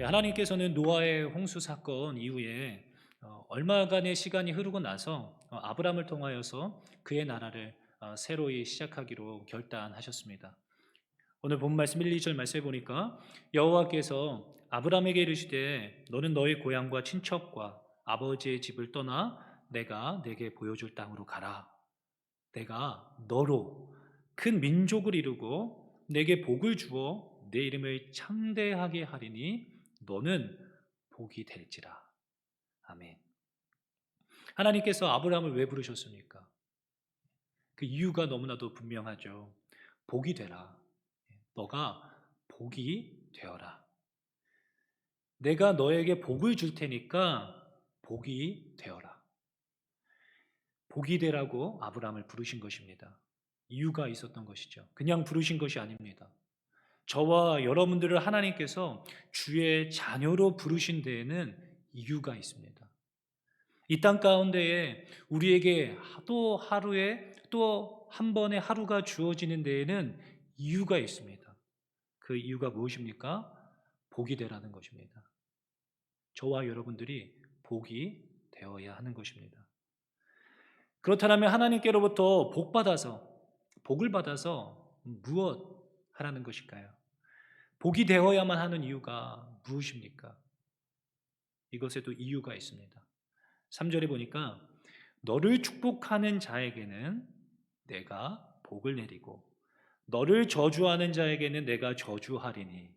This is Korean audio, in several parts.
하나님께서는 노아의 홍수 사건 이후에 얼마간의 시간이 흐르고 나서 아브람을 통하여서 그의 나라를 새로이 시작하기로 결단하셨습니다. 오늘 본 말씀 1, 2절 말씀해 보니까 여호와께서 아브람에게 이르시되 너는 너의 고향과 친척과 아버지의 집을 떠나 내가 내게 보여줄 땅으로 가라. 내가 너로 큰 민족을 이루고 내게 복을 주어 내 이름을 창대하게 하리니 너는 복이 될지라. 아멘. 하나님께서 아브라함을 왜 부르셨습니까? 그 이유가 너무나도 분명하죠. 복이 되라. 너가 복이 되어라. 내가 너에게 복을 줄 테니까 복이 되어라. 복이 되라고 아브라함을 부르신 것입니다. 이유가 있었던 것이죠. 그냥 부르신 것이 아닙니다. 저와 여러분들을 하나님께서 주의 자녀로 부르신 데에는 이유가 있습니다. 이 땅 가운데에 우리에게 또 하루에 또 한 번의 하루가 주어지는 데에는 이유가 있습니다. 그 이유가 무엇입니까? 복이 되라는 것입니다. 저와 여러분들이 복이 되어야 하는 것입니다. 그렇다면 하나님께로부터 복을 받아서 무엇 하라는 것일까요? 복이 되어야만 하는 이유가 무엇입니까? 이것에도 이유가 있습니다. 3절에 보니까 너를 축복하는 자에게는 내가 복을 내리고 너를 저주하는 자에게는 내가 저주하리니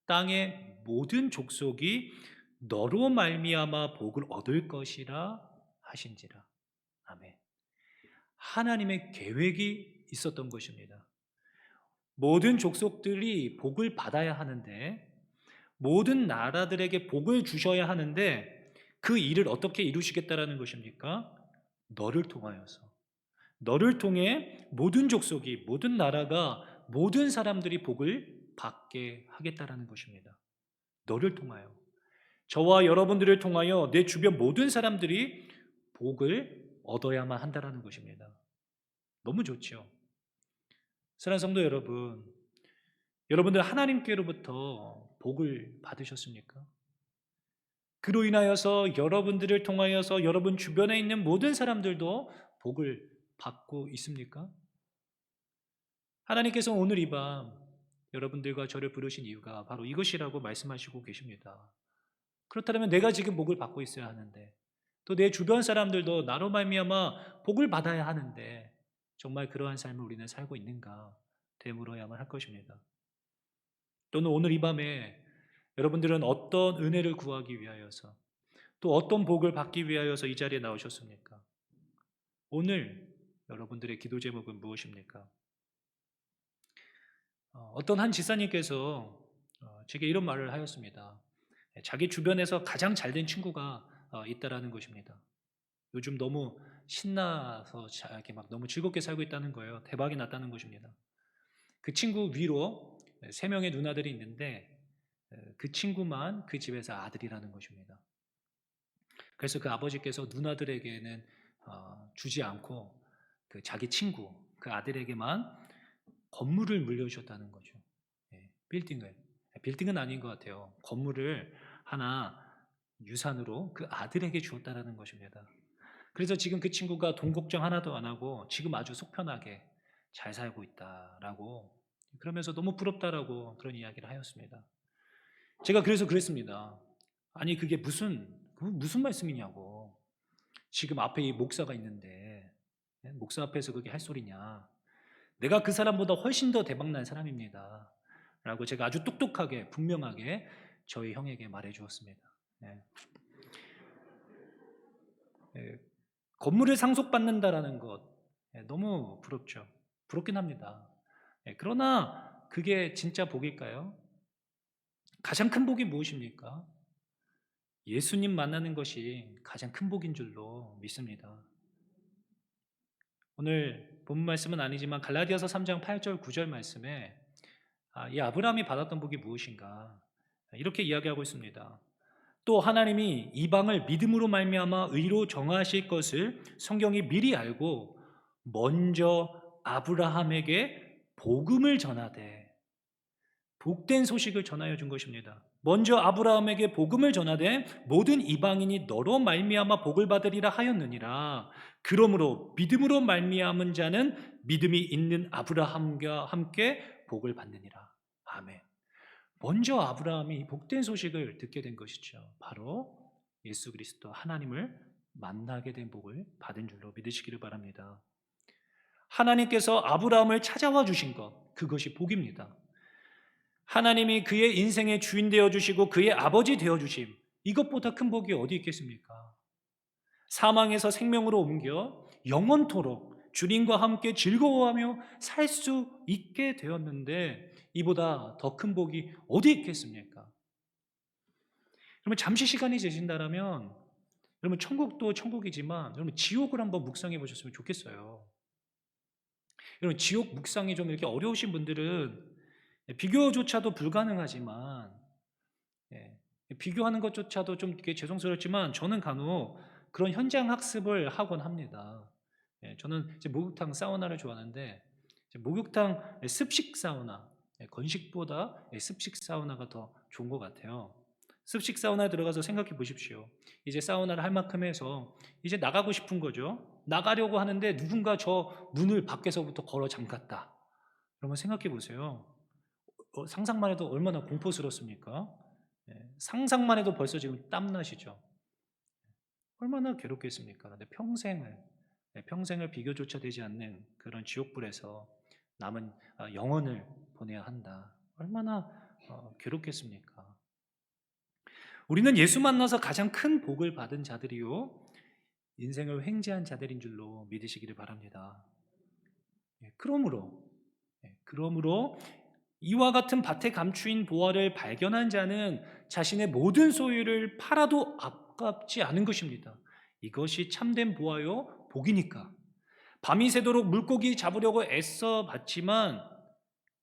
땅의 모든 족속이 너로 말미암아 복을 얻을 것이라 하신지라. 아멘. 하나님의 계획이 있었던 것입니다. 모든 족속들이 복을 받아야 하는데 모든 나라들에게 복을 주셔야 하는데 그 일을 어떻게 이루시겠다라는 것입니까? 너를 통하여서. 너를 통해 모든 족속이, 모든 나라가, 모든 사람들이 복을 받게 하겠다라는 것입니다. 너를 통하여. 저와 여러분들을 통하여 내 주변 모든 사람들이 복을 얻어야만 한다라는 것입니다. 너무 좋죠. 사랑하는 성도 여러분, 여러분들 하나님께로부터 복을 받으셨습니까? 그로 인하여서 여러분들을 통하여서 여러분 주변에 있는 모든 사람들도 복을 받고 있습니까? 하나님께서 오늘 이 밤 여러분들과 저를 부르신 이유가 바로 이것이라고 말씀하시고 계십니다. 그렇다면 내가 지금 복을 받고 있어야 하는데 또 내 주변 사람들도 나로 말미암아 복을 받아야 하는데 정말 그러한 삶을 우리는 살고 있는가 되물어야만 할 것입니다. 또는 오늘 이 밤에 여러분들은 어떤 은혜를 구하기 위하여서 또 어떤 복을 받기 위하여서 이 자리에 나오셨습니까? 오늘 여러분들의 기도 제목은 무엇입니까? 어떤 한 지사님께서 제게 이런 말을 하였습니다. 자기 주변에서 가장 잘된 친구가 있다라는 것입니다. 요즘 너무 신나서 이렇게 막 너무 즐겁게 살고 있다는 거예요. 대박이 났다는 것입니다. 그 친구 위로 세 명의 누나들이 있는데 그 친구만 그 집에서 아들이라는 것입니다. 그래서 그 아버지께서 누나들에게는 주지 않고 그 자기 친구, 그 아들에게만 건물을 물려주셨다는 거죠. 예, 빌딩을. 빌딩은 아닌 것 같아요. 건물을 하나 유산으로 그 아들에게 주었다라는 것입니다. 그래서 지금 그 친구가 돈 걱정 하나도 안 하고 지금 아주 속편하게 잘 살고 있다라고 그러면서 너무 부럽다라고 그런 이야기를 하였습니다. 제가 그래서 그랬습니다. 아니 그게 무슨 말씀이냐고. 지금 앞에 이 목사가 있는데 목사 앞에서 그게 할 소리냐. 내가 그 사람보다 훨씬 더 대박난 사람입니다. 라고 제가 아주 똑똑하게 분명하게 저희 형에게 말해 주었습니다. 예. 예, 건물을 상속받는다라는 것 너무 부럽죠. 부럽긴 합니다. 그러나 그게 진짜 복일까요? 가장 큰 복이 무엇입니까? 예수님 만나는 것이 가장 큰 복인 줄로 믿습니다. 오늘 본 말씀은 아니지만 갈라디아서 3장 8절 9절 말씀에 이 아브라함이 받았던 복이 무엇인가 이렇게 이야기하고 있습니다. 또 하나님이 이방을 믿음으로 말미암아 의로 정하실 것을 성경이 미리 알고 먼저 아브라함에게 복음을 전하되 복된 소식을 전하여 준 것입니다. 먼저 아브라함에게 복음을 전하되 모든 이방인이 너로 말미암아 복을 받으리라 하였느니라. 그러므로 믿음으로 말미암은 자는 믿음이 있는 아브라함과 함께 복을 받느니라. 아멘. 먼저 아브라함이 복된 소식을 듣게 된 것이죠. 바로 예수 그리스도 하나님을 만나게 된 복을 받은 줄로 믿으시기를 바랍니다. 하나님께서 아브라함을 찾아와 주신 것, 그것이 복입니다. 하나님이 그의 인생의 주인 되어 주시고 그의 아버지 되어 주심, 이것보다 큰 복이 어디 있겠습니까? 사망에서 생명으로 옮겨 영원토록 주님과 함께 즐거워하며 살 수 있게 되었는데 이보다 더 큰 복이 어디 있겠습니까? 여러분, 잠시 시간이 되신다면 여러분, 천국도 천국이지만 여러분, 지옥을 한번 묵상해 보셨으면 좋겠어요. 여러분, 지옥 묵상이 좀 이렇게 어려우신 분들은 비교조차도 불가능하지만, 예, 비교하는 것조차도 좀 이렇게 죄송스럽지만 저는 간혹 그런 현장 학습을 하곤 합니다. 저는 이제 목욕탕 사우나를 좋아하는데 이제 목욕탕 습식 사우나, 건식보다 습식 사우나가 더 좋은 것 같아요. 습식 사우나에 들어가서 생각해 보십시오. 이제 사우나를 할 만큼 해서 이제 나가고 싶은 거죠. 나가려고 하는데 누군가 저 문을 밖에서부터 걸어 잠갔다. 그러면 생각해 보세요. 상상만 해도 얼마나 공포스럽습니까? 상상만 해도 벌써 지금 땀나시죠? 얼마나 괴롭겠습니까? 근데 평생을 비교조차 되지 않는 그런 지옥불에서 남은 영혼을 보내야 한다. 얼마나 괴롭겠습니까? 우리는 예수 만나서 가장 큰 복을 받은 자들이요, 인생을 횡재한 자들인 줄로 믿으시기를 바랍니다. 그러므로 이와 같은 밭에 감추인 보화를 발견한 자는 자신의 모든 소유를 팔아도 아깝지 않은 것입니다. 이것이 참된 보화요 복이니까. 밤이 새도록 물고기 잡으려고 애써 봤지만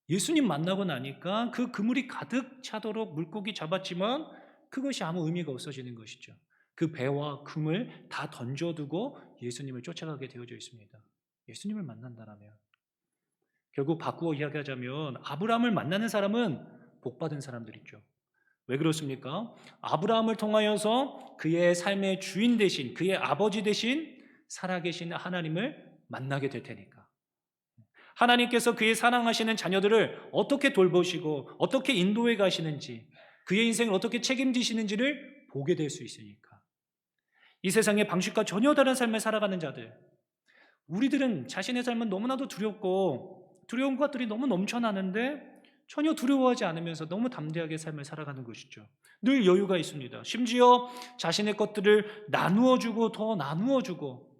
예수님 만나고 나니까 그 그물이 가득 차도록 물고기 잡았지만 그것이 아무 의미가 없어지는 것이죠. 그 배와 금을 다 던져두고 예수님을 쫓아가게 되어져 있습니다. 예수님을 만난다라면. 결국 바꾸어 이야기하자면 아브라함을 만나는 사람은 복받은 사람들이죠. 왜 그렇습니까? 아브라함을 통하여서 그의 삶의 주인 대신, 그의 아버지 대신 살아계신 하나님을 만나게 될 테니까. 하나님께서 그의 사랑하시는 자녀들을 어떻게 돌보시고 어떻게 인도해 가시는지, 그의 인생을 어떻게 책임지시는지를 보게 될 수 있으니까. 이 세상의 방식과 전혀 다른 삶을 살아가는 자들, 우리들은 자신의 삶은 너무나도 두렵고 두려운 것들이 너무 넘쳐나는데 전혀 두려워하지 않으면서 너무 담대하게 삶을 살아가는 것이죠. 늘 여유가 있습니다. 심지어 자신의 것들을 나누어주고 더 나누어주고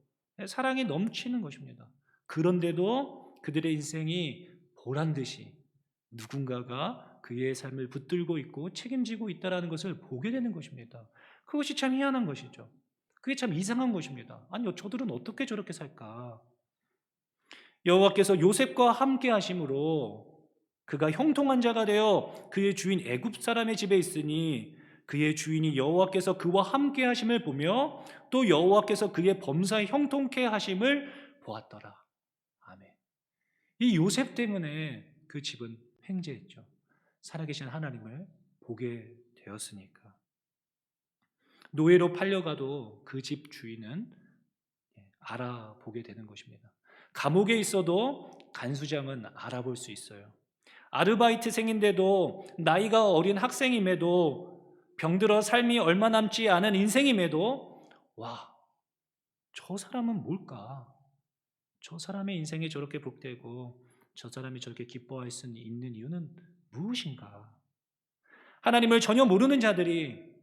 사랑이 넘치는 것입니다. 그런데도 그들의 인생이 보란듯이 누군가가 그의 삶을 붙들고 있고 책임지고 있다는 것을 보게 되는 것입니다. 그것이 참 희한한 것이죠. 그게 참 이상한 것입니다. 아니요, 저들은 어떻게 저렇게 살까? 여호와께서 요셉과 함께 하심으로 그가 형통한 자가 되어 그의 주인 애굽 사람의 집에 있으니 그의 주인이 여호와께서 그와 함께 하심을 보며 또 여호와께서 그의 범사에 형통케 하심을 보았더라. 아멘. 이 요셉 때문에 그 집은 횡재했죠. 살아계신 하나님을 보게 되었으니까. 노예로 팔려가도 그 집 주인은 알아보게 되는 것입니다. 감옥에 있어도 간수장은 알아볼 수 있어요. 아르바이트생인데도 나이가 어린 학생임에도 병들어 삶이 얼마 남지 않은 인생임에도 와, 저 사람은 뭘까? 저 사람의 인생이 저렇게 복되고 저 사람이 저렇게 기뻐할 수 있는 이유는 무엇인가? 하나님을 전혀 모르는 자들이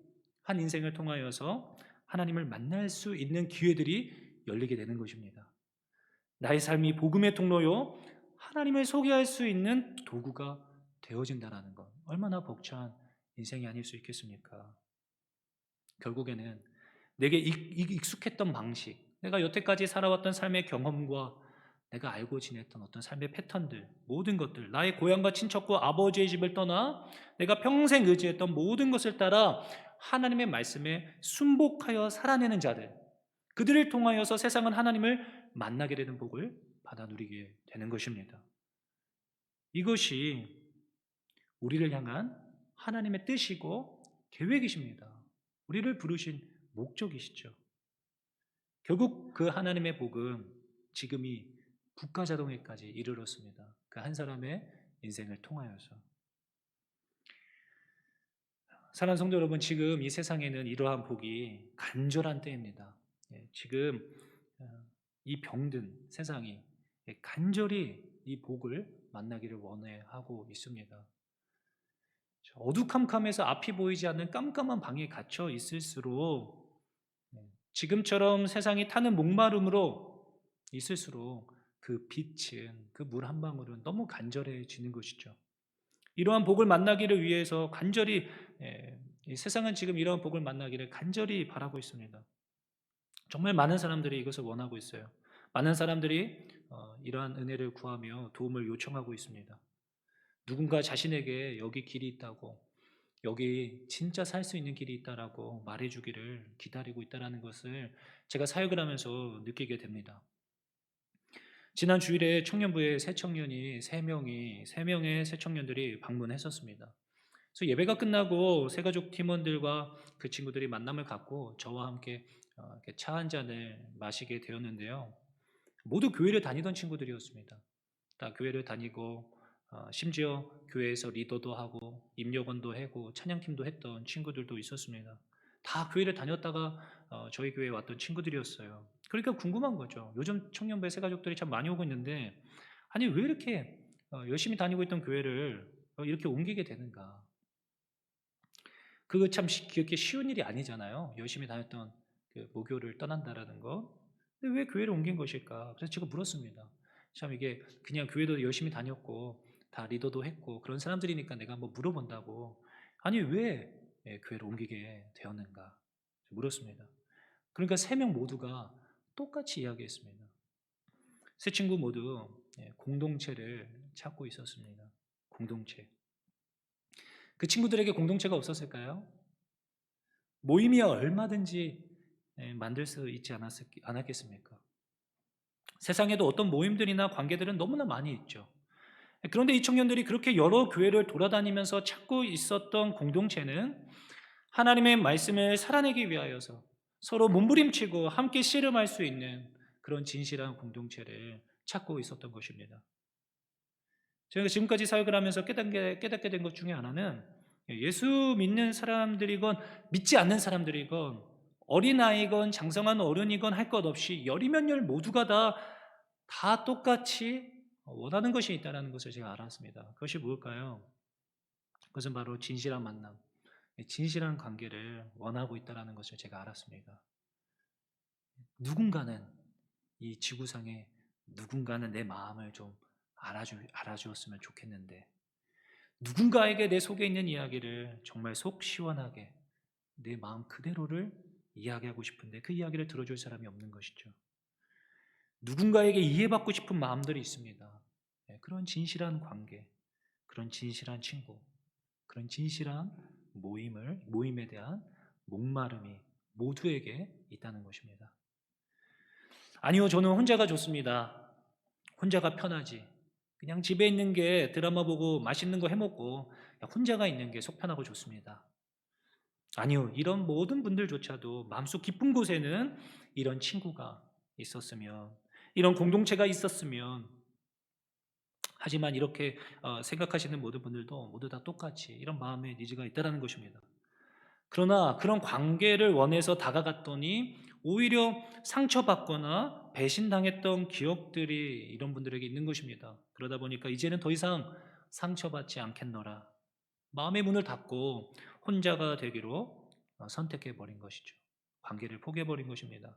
한 인생을 통하여서 하나님을 만날 수 있는 기회들이 열리게 되는 것입니다. 나의 삶이 복음의 통로요, 하나님을 소개할 수 있는 도구가 되어진다는 것, 얼마나 벅찬 인생이 아닐 수 있겠습니까? 결국에는 내게 익숙했던 방식, 내가 여태까지 살아왔던 삶의 경험과 내가 알고 지냈던 어떤 삶의 패턴들, 모든 것들, 나의 고향과 친척과 아버지의 집을 떠나 내가 평생 의지했던 모든 것을 따라 하나님의 말씀에 순복하여 살아내는 자들, 그들을 통하여서 세상은 하나님을 만나게 되는 복을 받아 누리게 되는 것입니다. 이것이 우리를 향한 하나님의 뜻이고 계획이십니다. 우리를 부르신 목적이시죠. 결국 그 하나님의 복은 지금이 국가자동에까지 이르렀습니다. 그 한 사람의 인생을 통하여서. 사랑하는 성도 여러분, 지금 이 세상에는 이러한 복이 간절한 때입니다. 지금 이 병든 세상이 간절히 이 복을 만나기를 원하고 있습니다. 어두컴컴해서 앞이 보이지 않는 깜깜한 방에 갇혀 있을수록, 지금처럼 세상이 타는 목마름으로 있을수록 그 빛은, 그 물 한 방울은 너무 간절해지는 것이죠. 이러한 복을 만나기를 위해서 간절히, 이 세상은 지금 이러한 복을 만나기를 간절히 바라고 있습니다. 정말 많은 사람들이 이것을 원하고 있어요. 많은 사람들이 이러한 은혜를 구하며 도움을 요청하고 있습니다. 누군가 자신에게 여기 길이 있다고, 여기 진짜 살 수 있는 길이 있다라고 말해주기를 기다리고 있다는 것을 제가 사역을 하면서 느끼게 됩니다. 지난 주일에 청년부에 새 청년이 3명의 새 청년들이 방문했었습니다. 그래서 예배가 끝나고 새가족 팀원들과 그 친구들이 만남을 갖고 저와 함께 이렇게 차 한 잔을 마시게 되었는데요. 모두 교회를 다니던 친구들이었습니다. 다 교회를 다니고 심지어 교회에서 리더도 하고 임력원도 하고 찬양팀도 했던 친구들도 있었습니다. 다 교회를 다녔다가 저희 교회에 왔던 친구들이었어요. 그러니까 궁금한 거죠. 요즘 청년부의 새가족들이 참 많이 오고 있는데, 아니 왜 이렇게 열심히 다니고 있던 교회를 이렇게 옮기게 되는가. 그거 참 그렇게 쉬운 일이 아니잖아요. 열심히 다녔던 그 모교를 떠난다라는 거. 근데 왜 교회를 옮긴 것일까? 그래서 제가 물었습니다. 참 이게 그냥 교회도 열심히 다녔고 다 리더도 했고 그런 사람들이니까 내가 한번 물어본다고. 아니 왜 교회를 옮기게 되었는가? 물었습니다. 그러니까 3명 모두가 똑같이 이야기했습니다. 세 친구 모두 공동체를 찾고 있었습니다. 공동체. 그 친구들에게 공동체가 없었을까요? 모임이야 얼마든지 만들 수 있지 않았겠습니까? 세상에도 어떤 모임들이나 관계들은 너무나 많이 있죠. 그런데 이 청년들이 그렇게 여러 교회를 돌아다니면서 찾고 있었던 공동체는 하나님의 말씀을 살아내기 위하여서 서로 몸부림치고 함께 씨름할 수 있는 그런 진실한 공동체를 찾고 있었던 것입니다. 저희가 지금까지 사역을 하면서 깨닫게 된 것 중에 하나는, 예수 믿는 사람들이건 믿지 않는 사람들이건 어린아이건 장성한 어른이건 할 것 없이 열이면 열 모두가 다 똑같이 원하는 것이 있다는 것을 제가 알았습니다. 그것이 뭘까요? 그것은 바로 진실한 만남, 진실한 관계를 원하고 있다는 것을 제가 알았습니다. 누군가는, 이 지구상에 누군가는 내 마음을 좀 알아주었으면 좋겠는데, 누군가에게 내 속에 있는 이야기를 정말 속 시원하게 내 마음 그대로를 이야기하고 싶은데 그 이야기를 들어줄 사람이 없는 것이죠. 누군가에게 이해받고 싶은 마음들이 있습니다. 그런 진실한 관계, 그런 진실한 친구, 그런 진실한 모임에 대한 목마름이 모두에게 있다는 것입니다. 아니요, 저는 혼자가 좋습니다. 혼자가 편하지. 그냥 집에 있는 게 드라마 보고 맛있는 거 해먹고 혼자가 있는 게 속 편하고 좋습니다. 아니요, 이런 모든 분들조차도 마음속 깊은 곳에는 이런 친구가 있었으면, 이런 공동체가 있었으면, 하지만 이렇게 생각하시는 모든 분들도 모두 다 똑같이 이런 마음의 니즈가 있다는 것입니다. 그러나 그런 관계를 원해서 다가갔더니 오히려 상처받거나 배신당했던 기억들이 이런 분들에게 있는 것입니다. 그러다 보니까 이제는 더 이상 상처받지 않겠노라, 마음의 문을 닫고 혼자가 되기로 선택해버린 것이죠. 관계를 포기해버린 것입니다.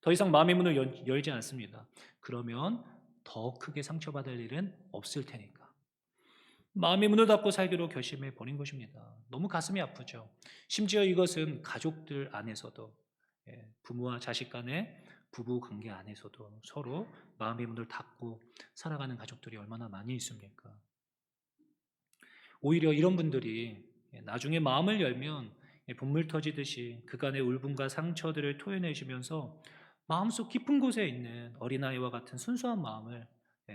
더 이상 마음의 문을 열지 않습니다. 그러면 더 크게 상처받을 일은 없을 테니까. 마음의 문을 닫고 살기로 결심해 버린 것입니다. 너무 가슴이 아프죠. 심지어 이것은 가족들 안에서도, 부모와 자식 간의 부부 관계 안에서도 서로 마음의 문을 닫고 살아가는 가족들이 얼마나 많이 있습니까? 오히려 이런 분들이 나중에 마음을 열면 분물 터지듯이 그간의 울분과 상처들을 토해내시면서 마음속 깊은 곳에 있는 어린아이와 같은 순수한 마음을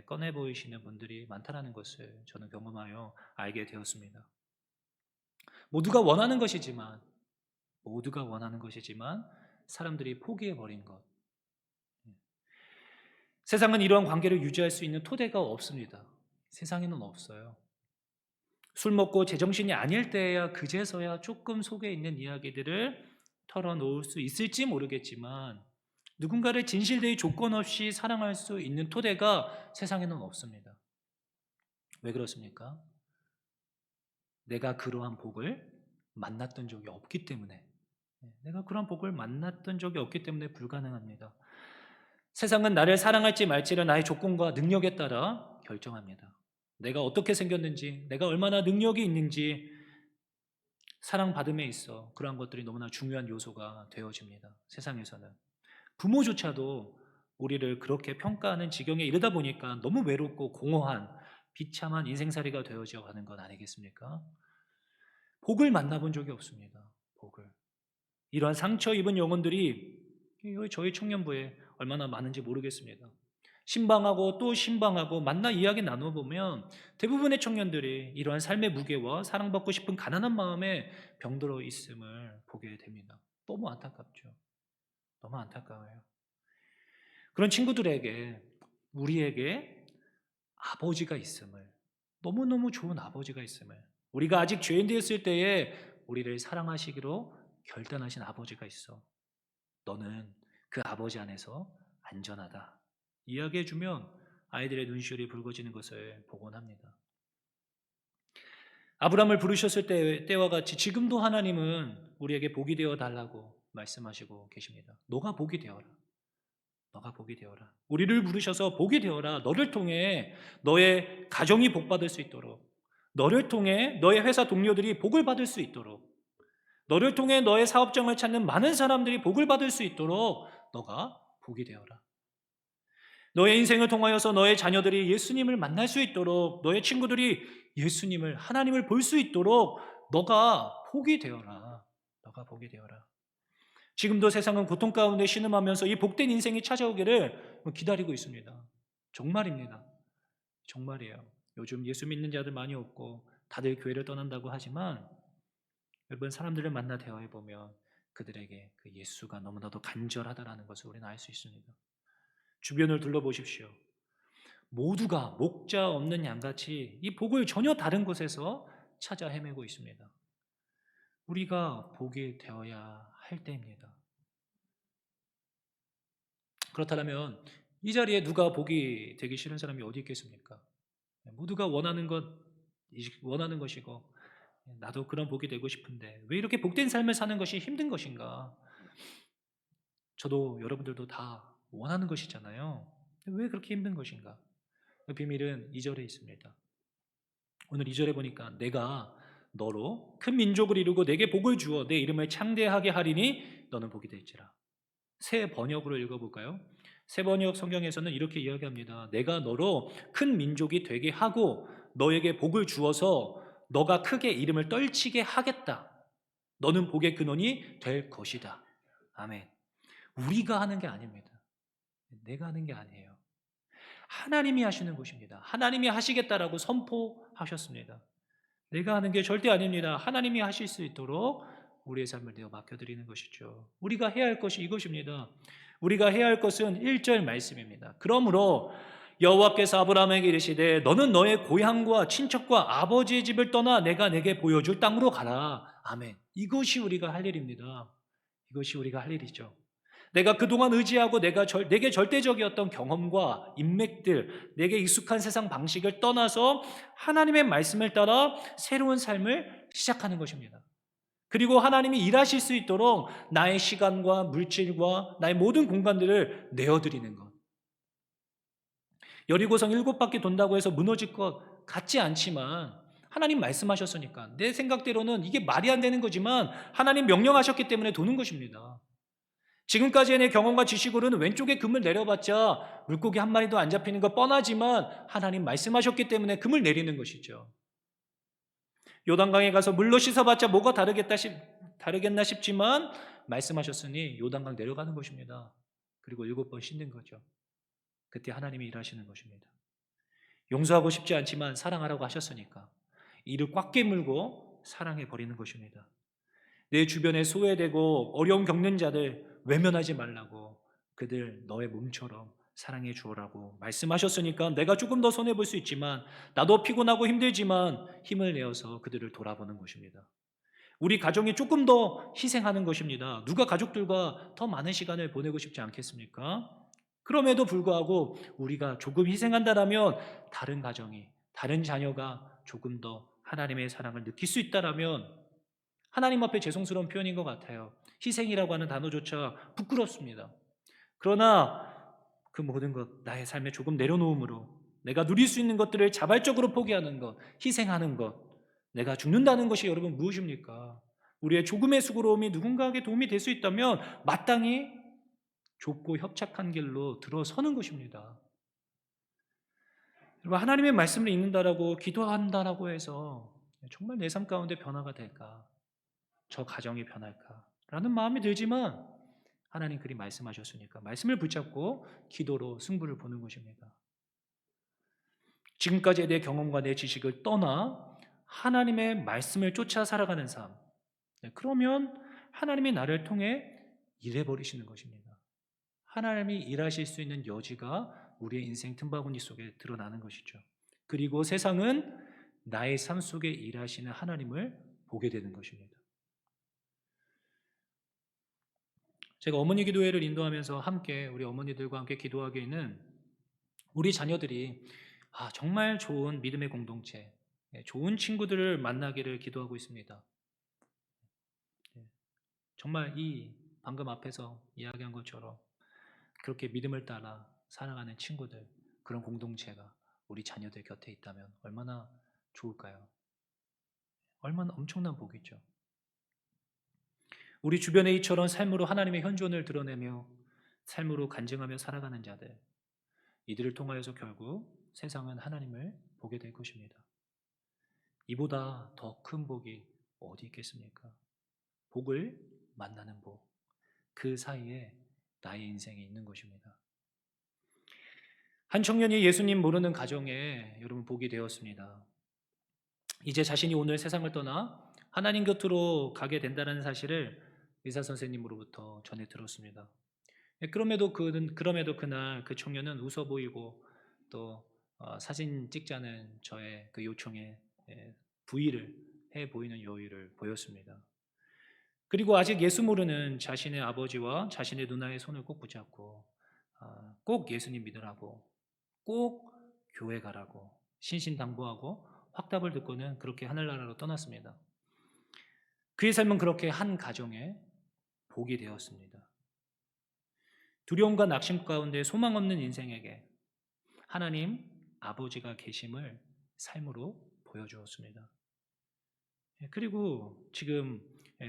꺼내 보이시는 분들이 많다는 것을 저는 경험하여 알게 되었습니다. 모두가 원하는 것이지만 모두가 원하는 것이지만 사람들이 포기해 버린 것. 세상은 이러한 관계를 유지할 수 있는 토대가 없습니다. 세상에는 없어요. 술 먹고 제정신이 아닐 때야 그제서야 조금 속에 있는 이야기들을 털어놓을 수 있을지 모르겠지만 누군가를 진실되이 조건 없이 사랑할 수 있는 토대가 세상에는 없습니다. 왜 그렇습니까? 내가 그러한 복을 만났던 적이 없기 때문에, 내가 그러한 복을 만났던 적이 없기 때문에 불가능합니다. 세상은 나를 사랑할지 말지를 나의 조건과 능력에 따라 결정합니다. 내가 어떻게 생겼는지, 내가 얼마나 능력이 있는지, 사랑받음에 있어 그러한 것들이 너무나 중요한 요소가 되어집니다. 세상에서는 부모조차도 우리를 그렇게 평가하는 지경에 이르다 보니까 너무 외롭고 공허한 비참한 인생살이가 되어져 가는 것 아니겠습니까? 복을 만나본 적이 없습니다. 복을. 이러한 상처 입은 영혼들이 저희 청년부에 얼마나 많은지 모르겠습니다. 신방하고 또 신방하고 만나 이야기 나눠보면 대부분의 청년들이 이러한 삶의 무게와 사랑받고 싶은 가난한 마음에 병들어 있음을 보게 됩니다. 너무 안타깝죠. 너무 안타까워요. 그런 친구들에게 우리에게 아버지가 있음을, 너무너무 좋은 아버지가 있음을, 우리가 아직 죄인 되었을 때에 우리를 사랑하시기로 결단하신 아버지가 있어. 너는 그 아버지 안에서 안전하다. 이야기해주면 아이들의 눈시울이 붉어지는 것을 보곤 합니다. 아브라함을 부르셨을 때와 같이 지금도 하나님은 우리에게 복이 되어 달라고 말씀하시고 계십니다. 너가 복이 되어라. 너가 복이 되어라. 우리를 부르셔서 복이 되어라. 너를 통해 너의 가정이 복받을 수 있도록, 너를 통해 너의 회사 동료들이 복을 받을 수 있도록, 너를 통해 너의 사업장을 찾는 많은 사람들이 복을 받을 수 있도록 너가 복이 되어라. 너의 인생을 통하여서 너의 자녀들이 예수님을 만날 수 있도록, 너의 친구들이 예수님을, 하나님을 볼 수 있도록 너가 복이 되어라. 너가 복이 되어라. 지금도 세상은 고통 가운데 신음하면서 이 복된 인생이 찾아오기를 기다리고 있습니다. 정말입니다. 정말이에요. 요즘 예수 믿는 자들 많이 없고 다들 교회를 떠난다고 하지만 여러분, 사람들을 만나 대화해 보면 그들에게 그 예수가 너무나도 간절하다라는 것을 우리는 알 수 있습니다. 주변을 둘러보십시오. 모두가 목자 없는 양같이 이 복을 전혀 다른 곳에서 찾아 헤매고 있습니다. 우리가 복이 되어야 할 때입니다. 그렇다면 이 자리에 누가 복이 되기 싫은 사람이 어디 있겠습니까? 모두가 원하는 것이고 나도 그런 복이 되고 싶은데 왜 이렇게 복된 삶을 사는 것이 힘든 것인가? 저도 여러분들도 다 원하는 것이잖아요. 왜 그렇게 힘든 것인가? 그 비밀은 2절에 있습니다. 오늘 2절에 보니까 내가 너로 큰 민족을 이루고 내게 복을 주어 내 이름을 창대하게 하리니 너는 복이 될지라. 새 번역으로 읽어볼까요? 새 번역 성경에서는 이렇게 이야기합니다. 내가 너로 큰 민족이 되게 하고 너에게 복을 주어서 너가 크게 이름을 떨치게 하겠다. 너는 복의 근원이 될 것이다. 아멘. 우리가 하는 게 아닙니다. 내가 하는 게 아니에요. 하나님이 하시는 것입니다. 하나님이 하시겠다라고 선포하셨습니다. 내가 하는 게 절대 아닙니다. 하나님이 하실 수 있도록 우리의 삶을 내어 맡겨드리는 것이죠. 우리가 해야 할 것이 이것입니다. 우리가 해야 할 것은 1절 말씀입니다. 그러므로 여호와께서 아브라함에게 이르시되 너는 너의 고향과 친척과 아버지의 집을 떠나 내가 내게 보여줄 땅으로 가라. 아멘. 이것이 우리가 할 일입니다. 이것이 우리가 할 일이죠. 내가 그동안 의지하고 내게 절대적이었던 경험과 인맥들, 내게 익숙한 세상 방식을 떠나서 하나님의 말씀을 따라 새로운 삶을 시작하는 것입니다. 그리고 하나님이 일하실 수 있도록 나의 시간과 물질과 나의 모든 공간들을 내어드리는 것. 여리고성 7바퀴 돈다고 해서 무너질 것 같지 않지만 하나님 말씀하셨으니까 내 생각대로는 이게 말이 안 되는 거지만 하나님 명령하셨기 때문에 도는 것입니다. 지금까지의 내 경험과 지식으로는 왼쪽에 금을 내려봤자 물고기 한 마리도 안 잡히는 거 뻔하지만 하나님 말씀하셨기 때문에 금을 내리는 것이죠. 요단강에 가서 물로 씻어봤자 뭐가 다르겠나 싶지만 말씀하셨으니 요단강 내려가는 것입니다. 그리고 7번 씻는 거죠. 그때 하나님이 일하시는 것입니다. 용서하고 싶지 않지만 사랑하라고 하셨으니까 이를 꽉 깨물고 사랑해 버리는 것입니다. 내 주변에 소외되고 어려움 겪는 자들 외면하지 말라고, 그들 너의 몸처럼 사랑해 주어라고 말씀하셨으니까 내가 조금 더 손해 볼 수 있지만, 나도 피곤하고 힘들지만 힘을 내어서 그들을 돌아보는 것입니다. 우리 가정이 조금 더 희생하는 것입니다. 누가 가족들과 더 많은 시간을 보내고 싶지 않겠습니까? 그럼에도 불구하고 우리가 조금 희생한다라면 다른 가정이, 다른 자녀가 조금 더 하나님의 사랑을 느낄 수 있다라면, 하나님 앞에 죄송스러운 표현인 것 같아요. 희생이라고 하는 단어조차 부끄럽습니다. 그러나 그 모든 것, 나의 삶에 조금 내려놓음으로 내가 누릴 수 있는 것들을 자발적으로 포기하는 것, 희생하는 것, 내가 죽는다는 것이 여러분 무엇입니까? 우리의 조금의 수고로움이 누군가에게 도움이 될 수 있다면 마땅히 좁고 협착한 길로 들어서는 것입니다. 여러분, 하나님의 말씀을 읽는다라고, 기도한다라고 해서 정말 내 삶 가운데 변화가 될까? 저 가정이 변할까? 라는 마음이 들지만, 하나님 그리 말씀하셨으니까 말씀을 붙잡고 기도로 승부를 보는 것입니다. 지금까지의 내 경험과 내 지식을 떠나 하나님의 말씀을 쫓아 살아가는 삶. 그러면 하나님이 나를 통해 일해버리시는 것입니다. 하나님이 일하실 수 있는 여지가 우리의 인생 틈바구니 속에 드러나는 것이죠. 그리고 세상은 나의 삶 속에 일하시는 하나님을 보게 되는 것입니다. 제가 어머니 기도회를 인도하면서 함께 우리 어머니들과 함께 기도하기에는 우리 자녀들이 정말 좋은 믿음의 공동체, 좋은 친구들을 만나기를 기도하고 있습니다. 정말 이 방금 앞에서 이야기한 것처럼 그렇게 믿음을 따라 살아가는 친구들, 그런 공동체가 우리 자녀들 곁에 있다면 얼마나 좋을까요? 얼마나 엄청난 복이죠. 우리 주변에 이처럼 삶으로 하나님의 현존을 드러내며 삶으로 간증하며 살아가는 자들, 이들을 통하여서 결국 세상은 하나님을 보게 될 것입니다. 이보다 더 큰 복이 어디 있겠습니까? 복을 만나는 복, 그 사이에 나의 인생이 있는 것입니다. 한 청년이 예수님 모르는 가정에 여러분 복이 되었습니다. 이제 자신이 오늘 세상을 떠나 하나님 곁으로 가게 된다는 사실을 의사 선생님으로부터 전해 들었습니다. 그럼에도 그날 그 청년은 웃어 보이고 또 사진 찍자는 저의 그 요청에 부의를 해 보이는 여유를 보였습니다. 그리고 아직 예수 모르는 자신의 아버지와 자신의 누나의 손을 꼭 붙잡고 꼭 예수님 믿으라고, 꼭 교회 가라고 신신당부하고 확답을 듣고는 그렇게 하늘나라로 떠났습니다. 그의 삶은 그렇게 한 가정에 복이 되었습니다. 두려움과 낙심 가운데 소망 없는 인생에게 하나님 아버지가 계심을 삶으로 보여주었습니다. 그리고 지금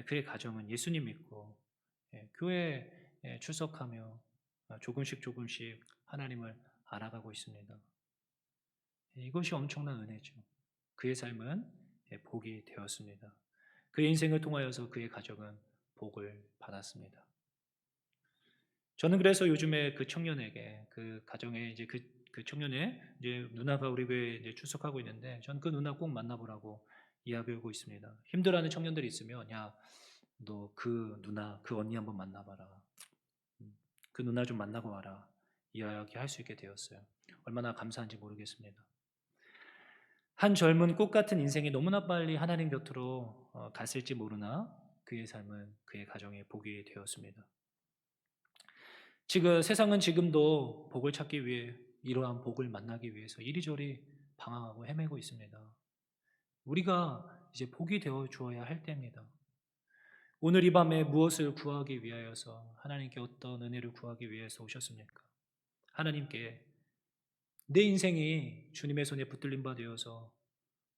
그의 가정은 예수님 믿고 교회에 출석하며 조금씩 하나님을 알아가고 있습니다. 이것이 엄청난 은혜죠. 그의 삶은 복이 되었습니다. 그의 인생을 통하여서 그의 가족은 복을 받았습니다. 저는 그래서 요즘에 그 청년에게, 그 가정에 이제 그 청년의 이제 누나가 우리 교회에 이제 출석하고 있는데, 저는 그 누나 꼭 만나보라고 이야기하고 있습니다. 힘들어하는 청년들이 있으면, 야, 너 그 누나, 그 언니 한번 만나봐라. 그 누나 좀 만나고 와라. 이야기할 수 있게 되었어요. 얼마나 감사한지 모르겠습니다. 한 젊은 꽃 같은 인생이 너무나 빨리 하나님 곁으로 갔을지 모르나 그의 삶은, 그의 가정의 복이 되었습니다. 지금 세상은 지금도 복을 찾기 위해, 이러한 복을 만나기 위해서 이리저리 방황하고 헤매고 있습니다. 우리가 이제 복이 되어 주어야 할 때입니다. 오늘 이 밤에 무엇을 구하기 위하여서, 하나님께 어떤 은혜를 구하기 위해서 오셨습니까? 하나님께 내 인생이 주님의 손에 붙들린 바 되어서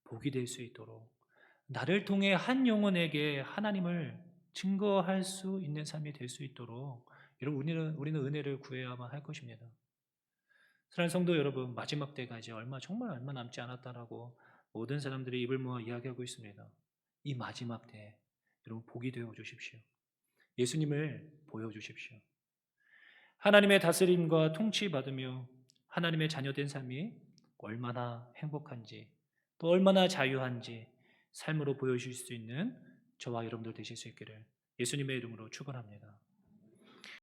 복이 될 수 있도록, 나를 통해 한 영혼에게 하나님을 증거할 수 있는 삶이 될 수 있도록 여러분, 우리는 은혜를 구해야만 할 것입니다. 사랑하는 성도 여러분, 마지막 때가 이제 정말 얼마 남지 않았다라고 모든 사람들이 입을 모아 이야기하고 있습니다. 이 마지막 때 여러분 복이 되어 주십시오. 예수님을 보여주십시오. 하나님의 다스림과 통치받으며 하나님의 자녀된 삶이 얼마나 행복한지, 또 얼마나 자유한지, 삶으로 보여주실 수 있는 저와 여러분들 되실 수 있기를 예수님의 이름으로 축원합니다.